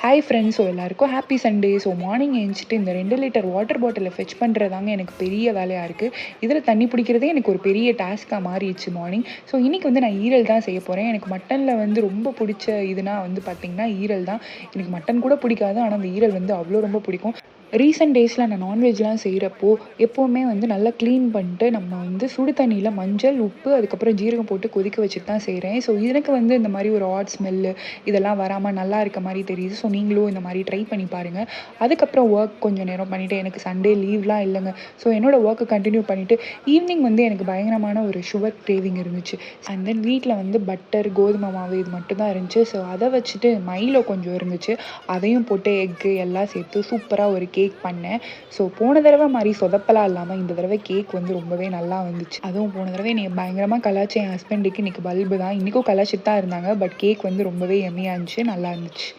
Hi friends. So எல்லாருக்கும் happy Sunday. So morning எழுந்திரிச்சிட்டு இந்த 2 litre water பாட்டிலை ஃபெச் பண்ணுறதாங்க எனக்கு பெரிய வேலையாக இருக்குது. இதில் தண்ணி பிடிக்கிறதே எனக்கு ஒரு பெரிய டாஸ்க்காக மாறிடுச்சு மார்னிங். ஸோ இன்றைக்கி வந்து நான் ஈரல் தான் செய்ய போகிறேன். எனக்கு மட்டனில் வந்து ரொம்ப பிடிச்ச இதுனா வந்து பார்த்திங்கன்னா ஈரல் தான். எனக்கு மட்டன் கூட பிடிக்காது, ஆனால் அந்த ஈரல் வந்து அவ்வளோ ரொம்ப பிடிக்கும். ரீசெண்ட் டேஸில் நான் நான்வெஜ்லாம் செய்கிறப்போ எப்போவுமே வந்து நல்லா க்ளீன் பண்ணிட்டு நம்ம வந்து சுடு தண்ணியில் மஞ்சள், உப்பு, அதுக்கப்புறம் ஜீரகம் போட்டு கொதிக்க வச்சுட்டு தான் செய்கிறேன். ஸோ எனக்கு வந்து இந்த மாதிரி ஒரு ஆட் ஸ்மெல்லு இதெல்லாம் வராமல் நல்லா இருக்க மாதிரி தெரியுது. ஸோ நீங்களும் இந்த மாதிரி ட்ரை பண்ணி பாருங்கள். அதுக்கப்புறம் ஒர்க் கொஞ்சம் நேரம் பண்ணிவிட்டு, எனக்கு சண்டே லீவ்லாம் இல்லைங்க. ஸோ என்னோடய ஒர்க்கை கண்டினியூ பண்ணிவிட்டு ஈவினிங் வந்து எனக்கு பயங்கரமான ஒரு சுகர் கிரேவிங் இருந்துச்சு. அண்ட் தென் வீட்டில் வந்து பட்டர், கோதுமை மாவு இது மட்டும் தான் இருந்துச்சு. ஸோ அதை வச்சுட்டு மைலோ கொஞ்சம் இருந்துச்சு, அதையும் போட்டு எக்கு எல்லாம் சேர்த்து சூப்பராக ஒரு கேக் பண்ணேன். ஸோ போன தடவை மாதிரி சொதப்பலாம் இல்லாமல் இந்த தடவை கேக் வந்து ரொம்பவே நல்லா வந்துச்சு. அதுவும் போன தடவை நீ பயங்கரமாக கலாய்ச்ச என் ஹஸ்பண்டுக்கு இன்றைக்கி பல்பு தான். இன்றைக்கும் கலாய்ச்சிட்டு தான் இருந்தாங்க. பட் கேக் வந்து ரொம்பவே எம்மியாக இருந்துச்சு, நல்லா இருந்துச்சு.